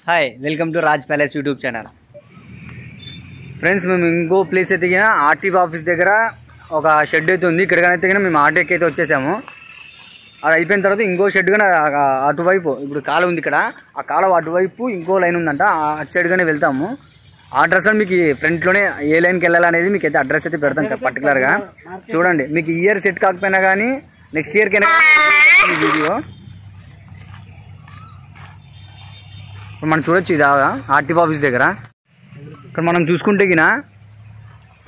Hi welcome to Raj palace YouTube channel. Friends, మేము ఇంకో place అయితే ఆర్టీఓ ఆఫీస్ దగ్గర ఒక షెడ్ అయితే ఉంది. ఇక్కడికైతే మేము ఆర్టీఓకి అయితే వచ్చేసాము. అది అయిపోయిన తర్వాత ఇంకో షెడ్ కానీ అటువైపు ఇప్పుడు కాలువ ఉంది. ఇక్కడ ఆ కాలువ అటువైపు ఇంకో లైన్ ఉందంట. అటు సైడ్గానే వెళ్తాము. ఆ అడ్రస్ అని మీకు ఫ్రంట్లోనే ఏ లైన్కి వెళ్ళాలనేది మీకు అయితే అడ్రస్ అయితే పెడతాం పర్టికులర్గా. చూడండి, మీకు ఈ ఇయర్ సెట్ కాకపోయినా కానీ నెక్స్ట్ ఇయర్కైనా వీడియో మనం చూడొచ్చు. ఇది ఆర్టీఓ ఆఫీస్ దగ్గర ఇక్కడ మనం చూసుకుంటే గిన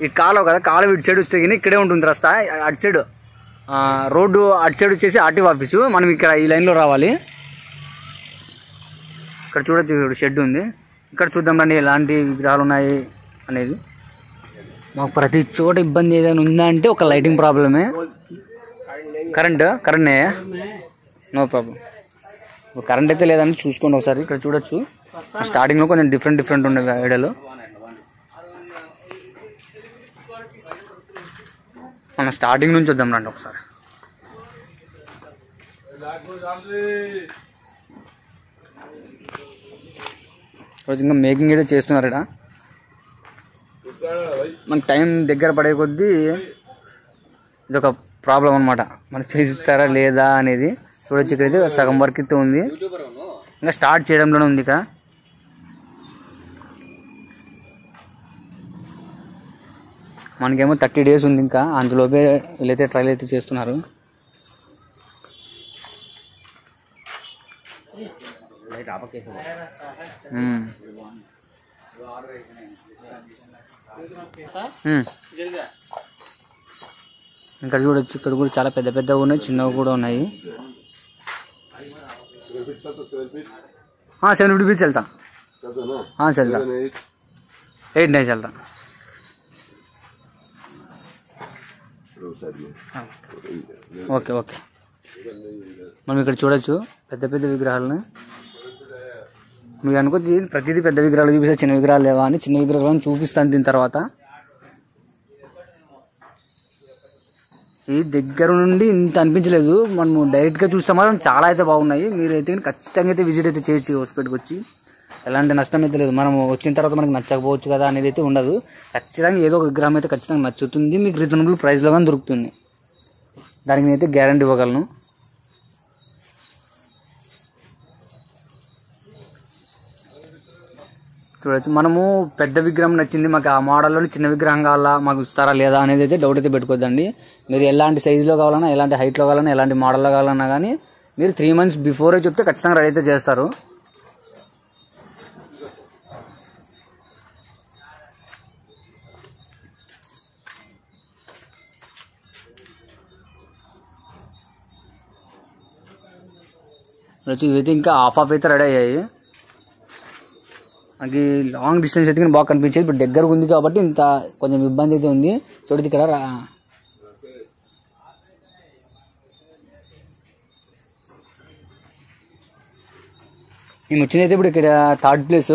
ఈ కాలువ కదా, కాలువ ఇటు సైడ్ వస్తే గిన ఇక్కడే ఉంటుంది రస్తా. అటు సైడ్ రోడ్డు అటు సైడ్ వచ్చేసి ఆర్టీఓ ఆఫీసు. మనం ఇక్కడ ఈ లైన్లో రావాలి. ఇక్కడ చూడొచ్చు, ఇక్కడ షెడ్ ఉంది. ఇక్కడ చూద్దాం రండి ఎలాంటి విగ్రహాలు ఉన్నాయి అనేది. మాకు ప్రతి చోట ఇబ్బంది ఏదైనా ఉందా అంటే ఒక లైటింగ్ ప్రాబ్లమే. కరెంటే నో ప్రాబ్లం. కరెంట్ అయితే లేదని చూసుకోండి ఒకసారి. ఇక్కడ చూడొచ్చు, స్టార్టింగ్లో కొంచెం డిఫరెంట్ ఉండే ఐడియాలో. మనం స్టార్టింగ్ నుంచి వద్దాం రండి ఒకసారి. ఇంకా మేకింగ్ అయితే చేస్తున్నారు ఇక్కడ. మనకి టైం దగ్గర పడే కొద్దీ ఇదొక ప్రాబ్లం అనమాట. మనకి చేస్తారా లేదా అనేది. చూడొచ్చు, ఇక్కడైతే సగం వర్క్ అయితే ఉంది, ఇంకా స్టార్ట్ చేయడంలోనే ఉంది. ఇక మనకేమో 30 days ఉంది. ఇంకా అందులోపే వీళ్ళైతే ట్రైల్ అయితే చేస్తున్నారు. ఇక్కడ చూడొచ్చు, ఇక్కడ కూడా చాలా పెద్ద పెద్దగా ఉన్నాయి, చిన్నవి కూడా ఉన్నాయి. 750 feet चलता. हाँ चलता 8 नहीं चलता. Okay okay. మనం ఇక్కడ చూడొచ్చు పెద్ద పెద్ద విగ్రహాలను. మీరు అనుకోవచ్చు ప్రతిదీ పెద్ద విగ్రహాలు చూపిస్తే చిన్న విగ్రహాలు లేవా అని. చిన్న విగ్రహాలను చూపిస్తాను దీని తర్వాత. ఈ దగ్గర నుండి ఇంత అనిపించలేదు. మనము డైరెక్ట్గా చూస్తే మాత్రం చాలా అయితే బాగున్నాయి. మీరైతే ఖచ్చితంగా అయితే విజిట్ అయితే చేయొచ్చు హాస్పిటల్కి వచ్చి. ఎలాంటి నష్టం అయితే లేదు. మనం వచ్చిన తర్వాత మనకి నచ్చకపోవచ్చు కదా అనేది అయితే ఉండదు. ఖచ్చితంగా ఏదో ఒక విగ్రహం అయితే ఖచ్చితంగా నచ్చుతుంది. మీకు రీజనబుల్ ప్రైస్లో కానీ దొరుకుతుంది. దానికి నేనైతే గ్యారంటీ ఇవ్వగలను. చూడవచ్చు, మనము పెద్ద విగ్రహం నచ్చింది మాకు, ఆ మోడల్లోని చిన్న విగ్రహం కావాలా, మాకు ఇస్తారా లేదా అనేది అయితే డౌట్ అయితే పెట్టుకోద్దండి. మీరు ఎలాంటి సైజులో కావాలన్నా, ఎలాంటి హైట్లో కావాలన్నా, ఎలాంటి మోడల్లో కావాలన్నా కానీ మీరు 3 months బిఫోరే చెప్తే ఖచ్చితంగా రెడీ అయితే చేస్తారు. ఇవైతే ఇంకా హాఫ్ అయితే రెడీ అయ్యాయి. నాకు లాంగ్ డిస్టెన్స్ అయితే బాగా కనిపించేది. ఇప్పుడు దగ్గరకు ఉంది కాబట్టి ఇంత కొంచెం ఇబ్బంది అయితే ఉంది. చూడదు ఇక్కడ మేము వచ్చినైతే ఇప్పుడు ఇక్కడ 3rd place,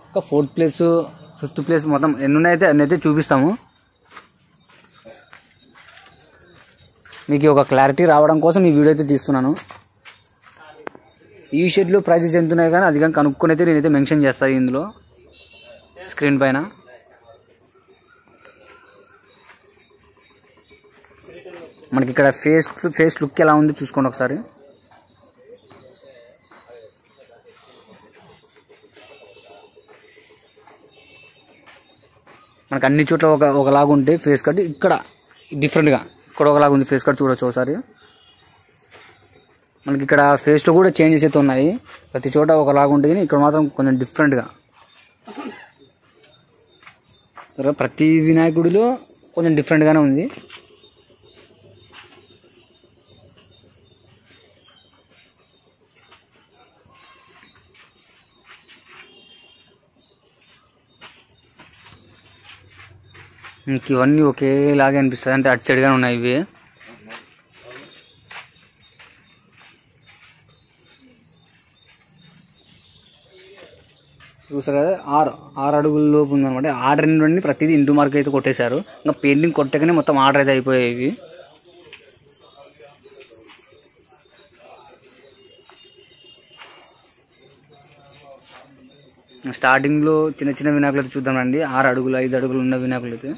ఇంకా 4th place, 5th place మొత్తం ఎన్ని ఉన్నాయితే అన్ని అయితే చూపిస్తాము. మీకు ఒక క్లారిటీ రావడం కోసం ఈ వీడియో అయితే తీస్తున్నాను. ఈ షెడ్లో ప్రైసెస్ ఎంత ఉన్నాయి కానీ అది కానీ కనుక్కొని అయితే నేనైతే మెన్షన్ చేస్తాను ఇందులో స్క్రీన్ పైన. మనకి ఇక్కడ ఫేస్ లుక్ ఎలా ఉంది చూసుకోండి ఒకసారి. మనకు అన్ని చోట్ల ఒకలాగా ఉంటే ఫేస్ కట్, ఇక్కడ డిఫరెంట్గా ఇక్కడ ఒకలాగా ఉంది ఫేస్ కట్. చూడవచ్చు ఒకసారి. మనకి ఇక్కడ ఫేస్లో కూడా చేంజెస్ అయితే ఉన్నాయి. ప్రతి చోట ఒకలాగా ఉంటుంది, ఇక్కడ మాత్రం కొంచెం డిఫరెంట్గా. ప్రతి వినాయకుడిలో కొంచెం డిఫరెంట్గానే ఉంది. ఇంక ఇవన్నీ ఒకేలాగే అనిపిస్తుంది, అంటే అటు సైడ్గానే ఉన్నాయి ఇవి. చూసారు కదా, 6 అడుగుల లోపు ఉందన్నమాట. ఆర్డర్ నుండి ప్రతిదీ ఇంటూ మార్క్ అయితే కొట్టేశారు. ఇంకా పెయింటింగ్ కొట్టగానే మొత్తం ఆర్డర్ అయితే అయిపోయాయి. స్టార్టింగ్లో చిన్న చిన్న వినాయకులు అయితే చూద్దామండి. 6 అడుగులు 5 అడుగులు ఉన్న వినాయకులు అయితే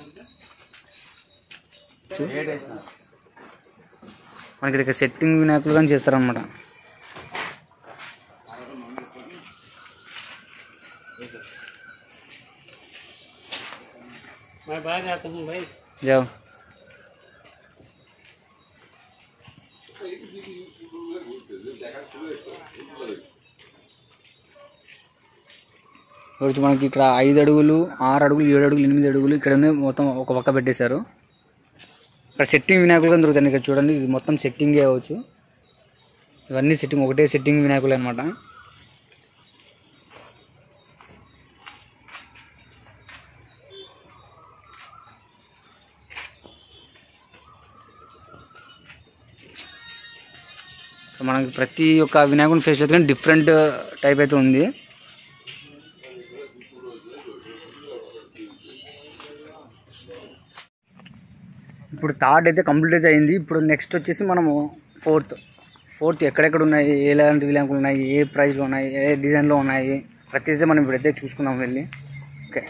మనకి ఇక్కడ సెట్టింగ్ వినాయకులు కానీ చేస్తారనమాట. जाओ రోజు మనకి ఇక్కడ 5 అడుగులు 6 అడుగులు 7 అడుగులు 8 అడుగులు ఇక్కడ మొత్తం ఒక పక్క పెట్టేశారు. ఇక్కడ సెట్టింగ్ వినాయకులు కానీ దొరుకుతాయి. ఇక్కడ చూడండి, ఇది మొత్తం సెట్టింగే అవ్వచ్చు. ఇవన్నీ సెట్టింగ్, ఒకటే సెట్టింగ్ వినాయకులు అనమాట. మనకి ప్రతి ఒక్క వినాయకుని ఫేస్ అయితే డిఫరెంట్ టైప్ అయితే ఉంది. ఇప్పుడు థర్డ్ అయితే కంప్లీట్ అయితే అయింది. ఇప్పుడు నెక్స్ట్ వచ్చేసి మనము ఫోర్త్ ఎక్కడెక్కడ ఉన్నాయి, ఎలాంటి వినాయకులు ఉన్నాయి, ఏ ప్రైస్లో ఉన్నాయి, ఏ డిజైన్లో ఉన్నాయి, ప్రతి అయితే మనం ఇప్పుడైతే చూసుకుందాం వెళ్ళి. ఓకే.